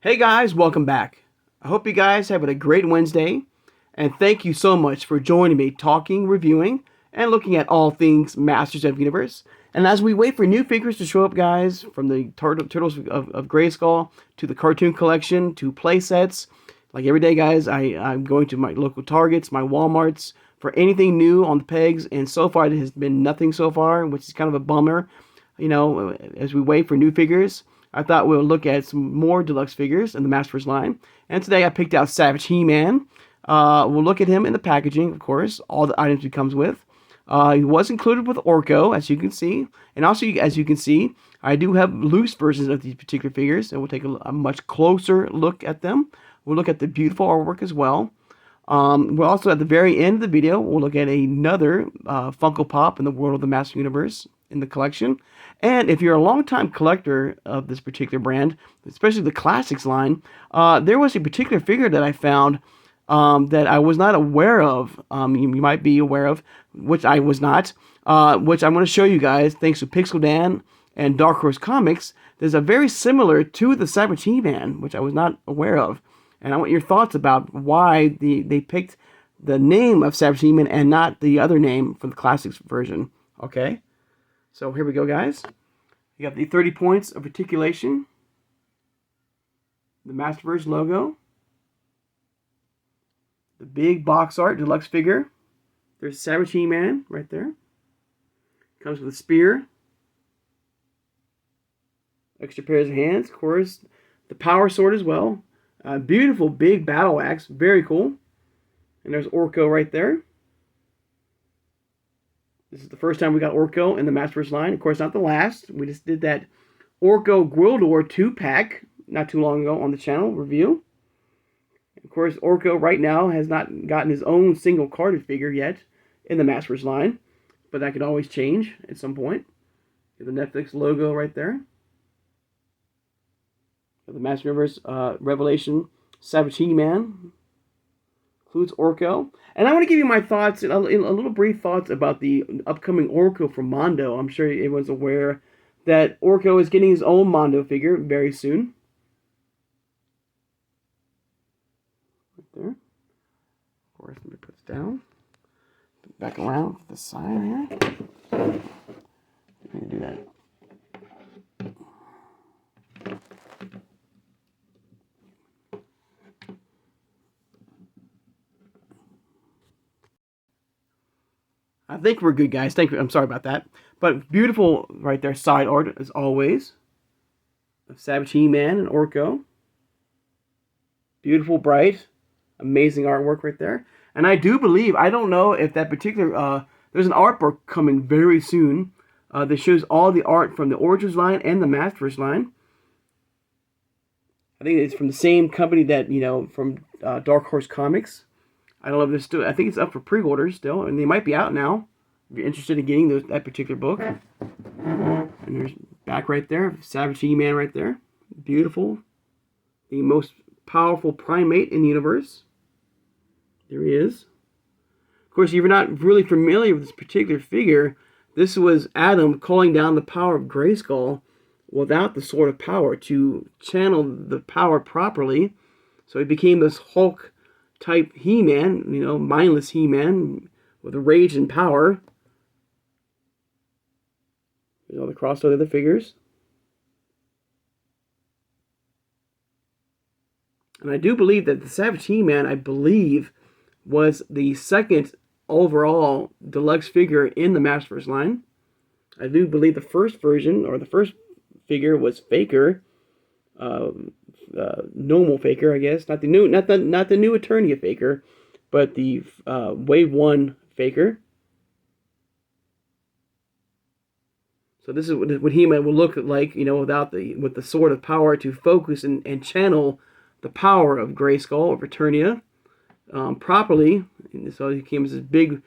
Hey guys, welcome back. I hope you guys have a great Wednesday, and thank you so much for joining me talking, reviewing, and looking at all things Masters of the Universe. And as we wait for new figures to show up, guys, from the Turtles of Grayskull to the cartoon collection to play sets, like every day, guys, I'm going to my local Targets, my Walmarts, for anything new on the pegs, and so far there has been nothing so far, which is kind of a bummer. You know, as we wait for new figures, I thought we'll look at some more deluxe figures in the MasterVerse line. And today I picked out Savage He-Man. We'll look at him in the packaging, of course, all the items he comes with. He was included with Orko, as you can see. And also, as you can see, I do have loose versions of these particular figures, and we'll take a much closer look at them. We'll look at the beautiful artwork as well. We'll also, at the very end of the video, we'll look at another Funko Pop in the world of the Master Universe in the collection. And if you're a longtime collector of this particular brand, especially the Classics line, there was a particular figure that I found that I was not aware of. You might be aware of, which I was not, which I'm going to show you guys thanks to Pixel Dan and Dark Horse Comics. There's a very similar to the Savage He-Man, which I was not aware of. And I want your thoughts about why they picked the name of Savage He-Man and not the other name for the Classics version. Okay? So here we go, guys. You got the 30 points of articulation, the MasterVerse logo, the big box art deluxe figure. There's Savage He-Man right there. Comes with a spear, extra pairs of hands, of course, the power sword as well. Beautiful big battle axe, very cool. And there's Orko right there. This is the first time we got Orko in the MasterVerse line. Of course, not the last. We just did that Orko Gwildor 2-pack not too long ago on the channel review. Of course, Orko right now has not gotten his own single carded figure yet in the MasterVerse line, but that could always change at some point. The Netflix logo right there. The MasterVerse Revelation Savage He-Man includes Orko. And I want to give you my thoughts, a little brief thoughts about the upcoming Orko from Mondo. I'm sure everyone's aware that Orko is getting his own Mondo figure very soon. Right there. Of course, let me put this down. Back around to the side here. I'm going to do that. I think we're good, guys. Thank you. I'm sorry about that. But beautiful right there side art, as always, of Savage He-Man and Orko. Beautiful, bright, amazing artwork right there. And I do believe, I don't know if that particular, there's an art book coming very soon that shows all the art from the Origins line and the MasterVerse line. I think it's from the same company that, from Dark Horse Comics. I don't know if there's still, I think it's up for pre-orders still, and they might be out now. If you're interested in getting that particular book. And there's back right there, Savage He-Man right there. Beautiful. The most powerful primate in the universe. There he is. Of course, if you're not really familiar with this particular figure, this was Adam calling down the power of Grayskull without the Sword of Power to channel the power properly. So he became this Hulk type He-Man, mindless He-Man with rage and power. There's all the crossover other figures. And I do believe that the Savage He-Man, I believe, was the second overall deluxe figure in the MasterVerse line. I do believe the first version, or the first figure, was Faker. Normal Faker, I guess, not the new Eternia Faker, but the Wave 1 Faker. So this is what He-Man will look like, with the Sword of Power to focus and channel the power of Grayskull or Eternia properly. And so he became this big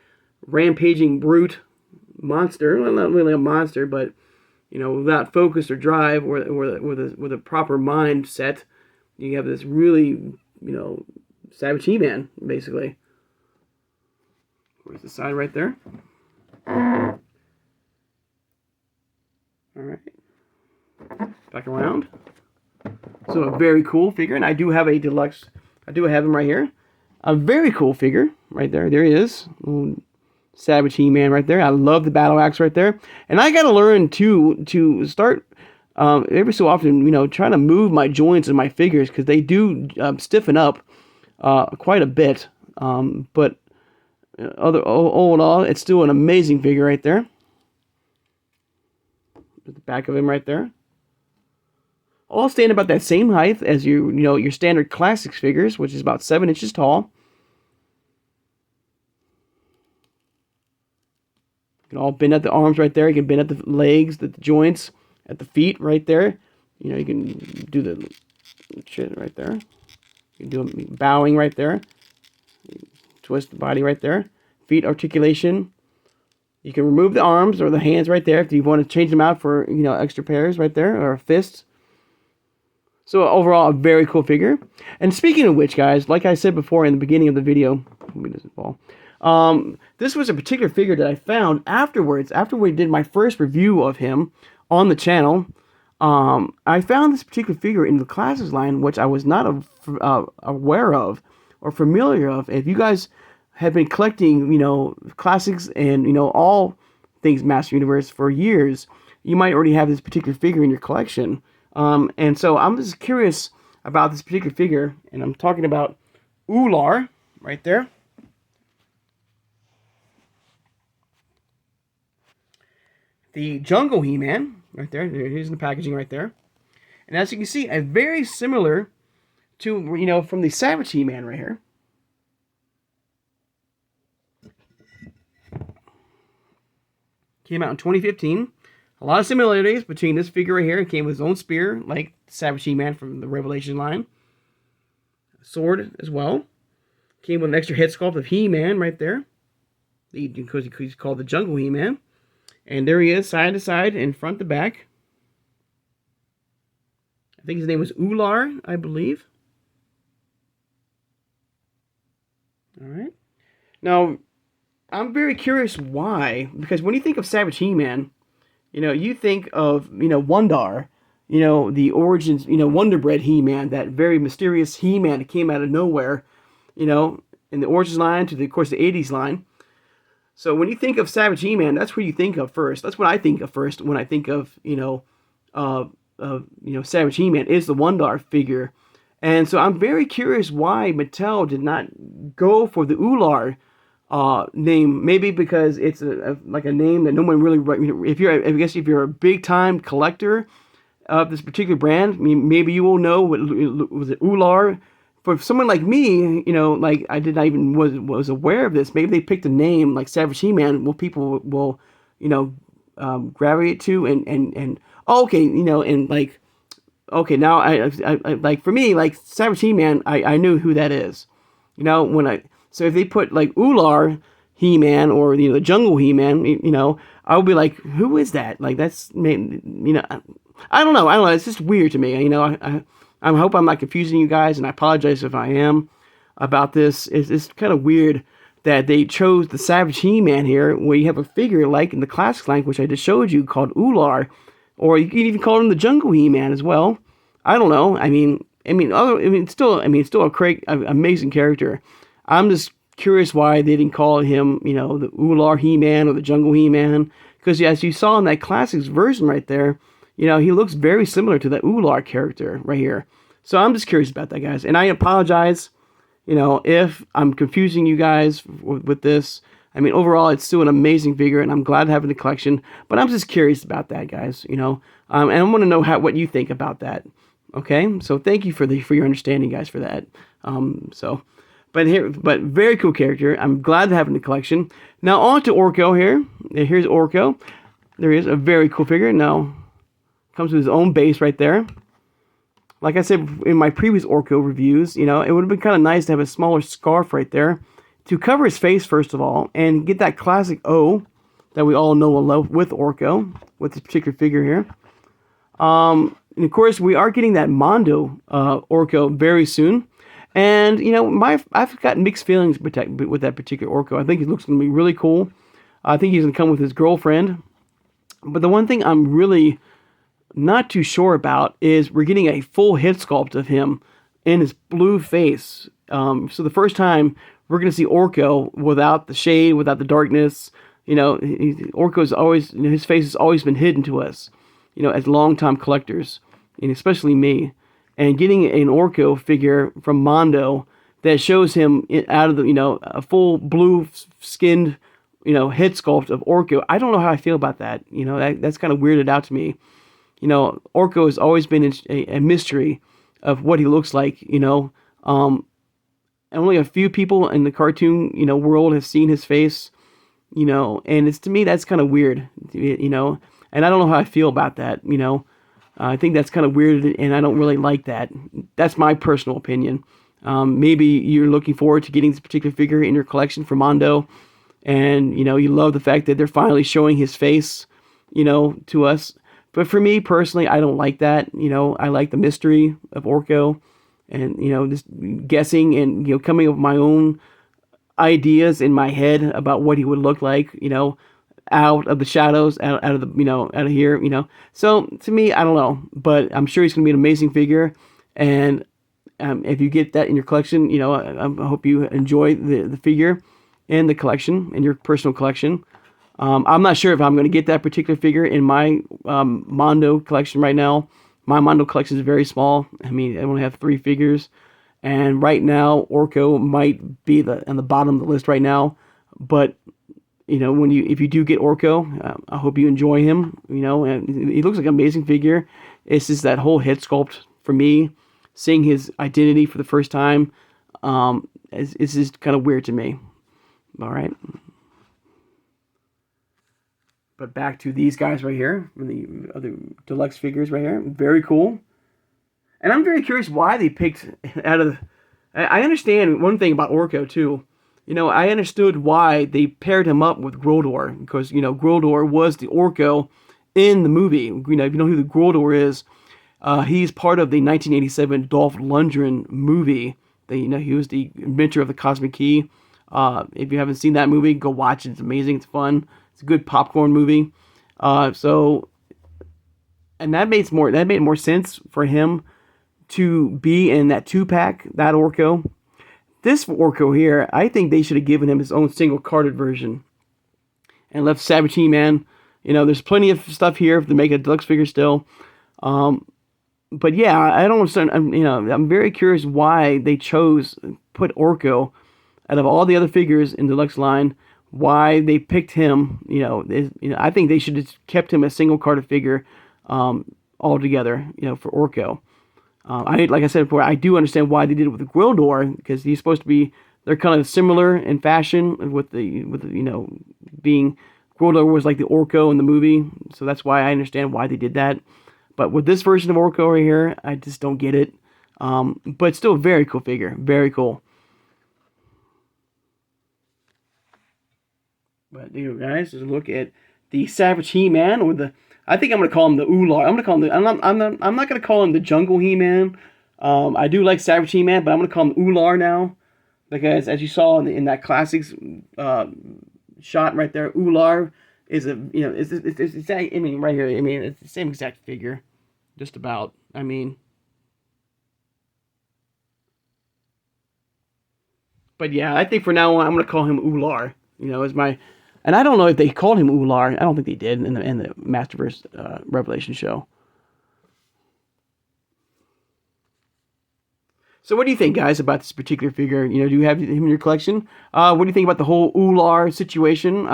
rampaging brute monster. Well, not really a monster, but without focus or drive or with a proper mindset. You have this really, Savage He-Man, basically. Where's the side right there? All right. Back around. So So a very cool figure, and I do have a deluxe. I do have him right here. A very cool figure right there. There he is. Savage He-Man right there. I love the battle axe right there. And I got to learn to start every so often, trying to move my joints in my figures because they do stiffen up quite a bit. But all in all, it's still an amazing figure right there. The back of him right there. All stand about that same height as your standard classics figures, which is about 7 inches tall. You can all bend at the arms right there. You can bend at the legs, the joints, at the feet right there. You can do the shit right there. You can do a bowing right there. Twist the body right there. Feet articulation. You can remove the arms or the hands right there if you want to change them out for extra pairs right there, or fists. So overall, a very cool figure. And speaking of which, guys, like I said before in the beginning of the video, this was a particular figure that I found afterwards, after we did my first review of him on the channel. I found this particular figure in the classics line, which I was not aware of or familiar of. If you guys have been collecting, classics and, all things Master Universe for years, you might already have this particular figure in your collection. And so I'm just curious about this particular figure, and I'm talking about Ular right there. The Jungle He-Man right there. Here's the packaging right there. And as you can see, a very similar to, from the Savage He-Man right here. Came out in 2015. A lot of similarities between this figure right here. It came with his own spear, like Savage He-Man from the Revelation line. Sword as well. Came with an extra head sculpt of He-Man right there. Because he's called the Jungle He-Man. And there he is, side to side and front to back. I think his name was Ular, I believe. Alright. Now, I'm very curious why. Because when you think of Savage He-Man, you think of, Wondar, the origins, Wonder Bread He-Man, that very mysterious He-Man that came out of nowhere, in the Origins line to, of course, the 80s line. So when you think of Savage He-Man, that's what you think of first. That's what I think of first when I think of, Savage He-Man is the Wondar figure. And so I'm very curious why Mattel did not go for the Ular name. Maybe because it's like a name that no one really, if you're a big time collector of this particular brand, maybe you will know what was it, Ular. For someone like me, like I did not even was aware of this. Maybe they picked a name like Savage He-Man. Well, people will, gravitate to and okay, and like, okay, now I like for me, like Savage He-Man, I knew who that is. So if they put like Ular He-Man or the Jungle He-Man, I would be like, who is that? Like that's I don't know. It's just weird to me. I hope I'm not confusing you guys, and I apologize if I am about this. It's kind of weird that they chose the Savage He-Man here, where you have a figure like in the classic line, which I just showed you, called Ular, or you can even call him the Jungle He-Man as well. I don't know. It's still a great, amazing character. I'm just curious why they didn't call him, the Ular He-Man or the Jungle He-Man, because as you saw in that classics version right there, he looks very similar to the Ular character right here. So I'm just curious about that, guys. And I apologize, if I'm confusing you guys with this. Overall, it's still an amazing figure, and I'm glad to have it in the collection. But I'm just curious about that, guys, and I want to know what you think about that. Okay? So thank you for your understanding, guys, for that. But very cool character. I'm glad to have it in the collection. Now, on to Orko here. Here's Orko. There he is, a very cool figure. Now, comes with his own base right there. Like I said in my previous Orko reviews, it would have been kind of nice to have a smaller scarf right there to cover his face, first of all, and get that classic O that we all know and love with Orko, with this particular figure here. And of course, we are getting that Mondo Orko very soon. And, I've got mixed feelings with that particular Orko. I think he looks going to be really cool. I think he's going to come with his girlfriend. But the one thing I'm really not too sure about is we're getting a full head sculpt of him in his blue face. So the first time we're going to see Orko without the shade, without the darkness. Orko's always, his face has always been hidden to us, as longtime collectors, and especially me. And getting an Orko figure from Mondo that shows him out of a full blue skinned, head sculpt of Orko. I don't know how I feel about that. That's kind of weirded out to me. Orko has always been a mystery of what he looks like. Only a few people in the cartoon, world have seen his face. And to me that's kind of weird. And I don't know how I feel about that. I think that's kind of weird, and I don't really like that. That's my personal opinion. Maybe you're looking forward to getting this particular figure in your collection for Mondo, and you love the fact that they're finally showing his face, to us. But for me personally, I don't like that. I like the mystery of Orko, and just guessing and coming up with my own ideas in my head about what he would look like. Out of the shadows, out of the out of here. So to me, I don't know, but I'm sure he's gonna be an amazing figure, and if you get that in your collection, I hope you enjoy the figure and the collection in your personal collection. I'm not sure if I'm going to get that particular figure in my Mondo collection right now. My Mondo collection is very small. I only have 3 figures, and right now Orko might be on the bottom of the list right now. But if you do get Orko, I hope you enjoy him. And he looks like an amazing figure. It's just that whole head sculpt for me, seeing his identity for the first time, it's just kind of weird to me. All right. But back to these guys right here, the other deluxe figures right here. Very cool. And I'm very curious why they picked out of... I understand one thing about Orko, too. I understood why they paired him up with Groldor, because, Groldor was the Orko in the movie. If you know who the Groldor is, he's part of the 1987 Dolph Lundgren movie. He was the inventor of the Cosmic Key. If you haven't seen that movie, go watch it. It's amazing. It's fun. It's a good popcorn movie. And that made more sense for him to be in that 2-pack, that Orko. This Orko here, I think they should have given him his own single-carded version and left Savage He-Man. There's plenty of stuff here to make a deluxe figure still. But yeah, I don't understand. I'm very curious why they put Orko out of all the other figures in the deluxe line. Why they picked him? I think they should have kept him a single-carded figure altogether. For Orko. Like I said before, I do understand why they did it with the Groldor, because he's supposed to be, they're kind of similar in fashion with the being, Groldor was like the Orko in the movie, so that's why I understand why they did that. But with this version of Orko right here, I just don't get it. But still a very cool figure, very cool. But guys, just look at the Savage He-Man, or I think I'm gonna call him the Ular. I'm not gonna call him the Jungle He-Man. I do like Savage He-Man, but I'm gonna call him Ular now, because as you saw in that classics shot right there, Ular is right here. It's the same exact figure, just about. But yeah, I think for now on, I'm gonna call him Ular. As my. And I don't know if they called him Ular. I don't think they did in the MasterVerse Revelation show. So what do you think, guys, about this particular figure? Do you have him in your collection? What do you think about the whole Ular situation?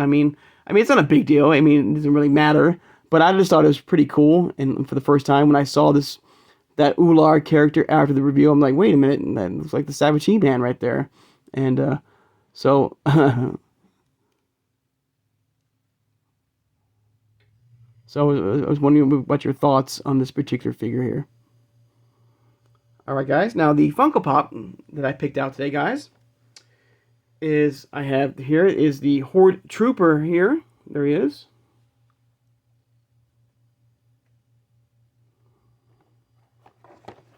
It's not a big deal. It doesn't really matter. But I just thought it was pretty cool. And for the first time when I saw that Ular character after the review, I'm like, wait a minute, that looks like the Savage He-Man right there. And so... So I was wondering what your thoughts on this particular figure here. Alright guys, now the Funko Pop that I picked out today, guys, is the Horde Trooper here. There he is.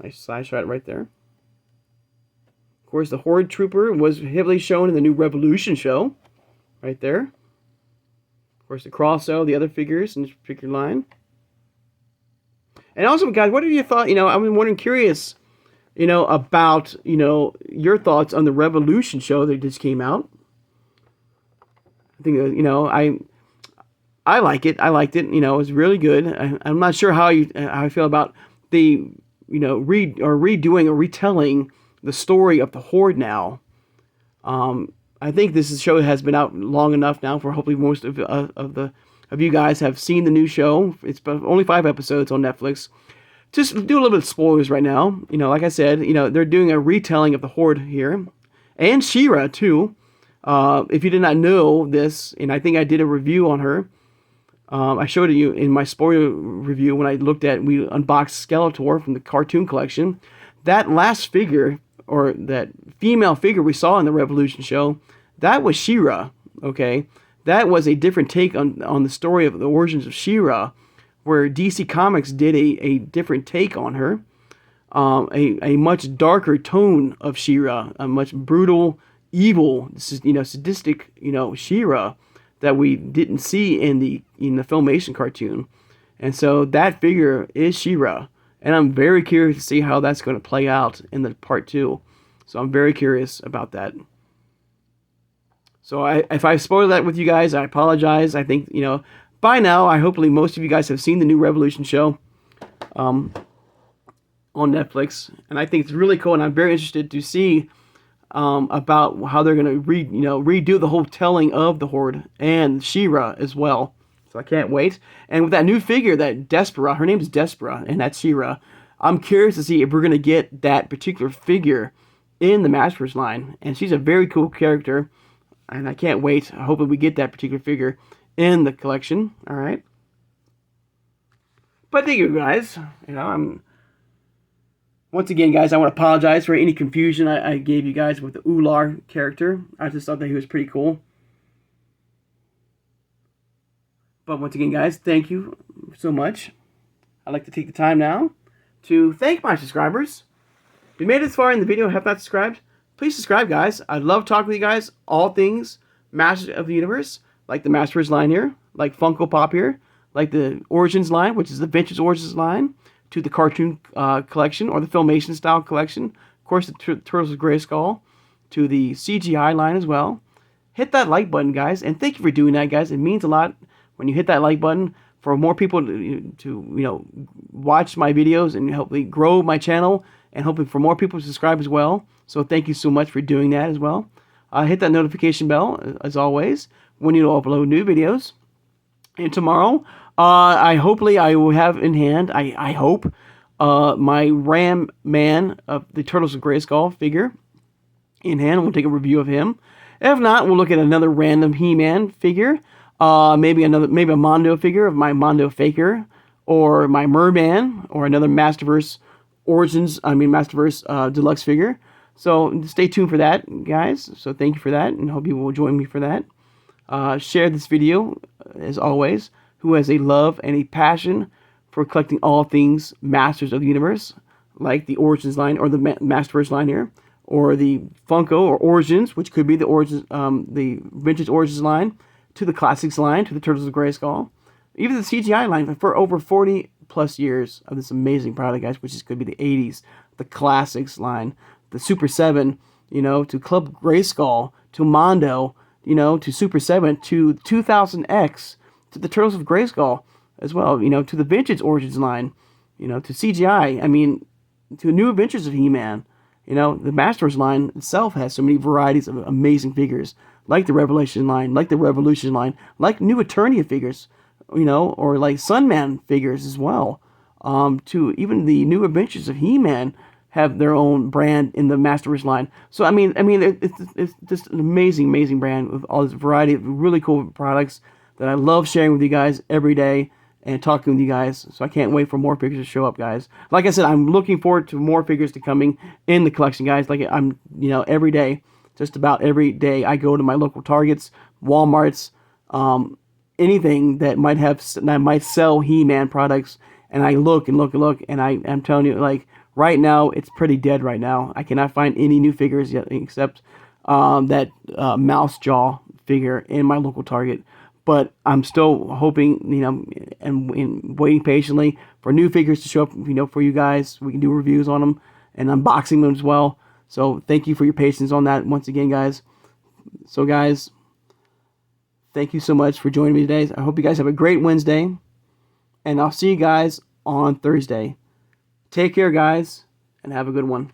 Nice side shot right there. Of course, the Horde Trooper was heavily shown in the new Revolution show. Right there. Of course, the Crosso, the other figures in this particular line. And also, guys, what have you thought? I'm wondering, curious, about your thoughts on the Revolution show that just came out. I think I like it. I liked it. It was really good. I'm not sure how I feel about the redoing or retelling the story of the Horde now. I think this show has been out long enough now for hopefully most of you guys have seen the new show. It's only 5 episodes on Netflix. Just do a little bit of spoilers right now. Like I said, they're doing a retelling of the Horde here, and She-Ra too. If you did not know this, and I think I did a review on her. I showed it you in my spoiler review when we unboxed Skeletor from the cartoon collection. That last figure, or that female figure we saw in the Revolution show, that was She-Ra, okay? That was a different take on the story of the origins of She-Ra, where DC Comics did a different take on her, a much darker tone of She-Ra, a much brutal, evil, sadistic, She-Ra that we didn't see in the Filmation cartoon. And so that figure is She-Ra. And I'm very curious to see how that's going to play out in the part 2. So I'm very curious about that. So if I spoiled that with you guys, I apologize. I think, by now, hopefully most of you guys have seen the new Revolution show on Netflix. And I think it's really cool, and I'm very interested to see about how they're going to redo the whole telling of the Horde and She-Ra as well. So I can't wait. And with that new figure, that Despera, her name is Despera, and that's She-Ra. I'm curious to see if we're going to get that particular figure in the MasterVerse line. And she's a very cool character, and I can't wait. I hope that we get that particular figure in the collection. All right. But thank you, guys. Once again, guys, I want to apologize for any confusion I gave you guys with the Ular character. I just thought that he was pretty cool. But once again, guys, thank you so much. I'd like to take the time now to thank my subscribers. If you made it this far in the video and have not subscribed, please subscribe, guys. I love talking with you guys. All things Masters of the Universe, like the MasterVerse line here, like Funko Pop here, like the Origins line, which is the Vintage Origins line, to the cartoon collection or the Filmation style collection. Of course, the Turtles of Grayskull, to the CGI line as well. Hit that like button, guys, and thank you for doing that, guys. It means a lot when you hit that like button for more people to watch my videos and hopefully grow my channel, and hoping for more people to subscribe as well. So thank you so much for doing that as well. Hit that notification bell, as always, when you upload new videos. And tomorrow, I will have in hand, I hope, my Ram Man of the Turtles of Grayskull figure in hand. We'll take a review of him. If not, we'll look at another random He-Man figure. Maybe a Mondo figure of my Mondo Faker, or my Merman, or another MasterVerse Deluxe figure. So stay tuned for that, guys. So thank you for that, and hope you will join me for that. Share this video, as always. Who has a love and a passion for collecting all things Masters of the Universe, like the Origins line, or the MasterVerse line here, or the Funko or Origins, which could be the Origins, the Vintage Origins line, to the Classics line, to the Turtles of Grayskull, even the CGI line for over 40 plus years of this amazing product, guys, which could be the 80s, the Classics line, the Super 7, to Club Grayskull, to Mondo, to Super 7, to 2000X, to the Turtles of Grayskull as well, to the Vintage Origins line, to CGI, to New Adventures of He-Man. The MasterVerse line itself has so many varieties of amazing figures, like the Revelation line, like the Revolution line, like New Eternia figures, or like Sunman figures as well, to even the New Adventures of He-Man have their own brand in the MasterVerse line. So, it's just an amazing brand with all this variety of really cool products that I love sharing with you guys every day and talking with you guys. So I can't wait for more figures to show up, guys. Like I said, I'm looking forward to more figures to coming in the collection, guys. Like I'm, every day, just about every day, I go to my local Targets, Walmarts, anything that might sell He-Man products, and I look, and I'm telling you, like, right now, it's pretty dead right now. I cannot find any new figures yet, except that Mouse Jaw figure in my local Target. But I'm still hoping, and waiting patiently for new figures to show up, for you guys. We can do reviews on them and unboxing them as well. So thank you for your patience on that once again, guys. So guys, thank you so much for joining me today. I hope you guys have a great Wednesday, and I'll see you guys on Thursday. Take care, guys, and have a good one.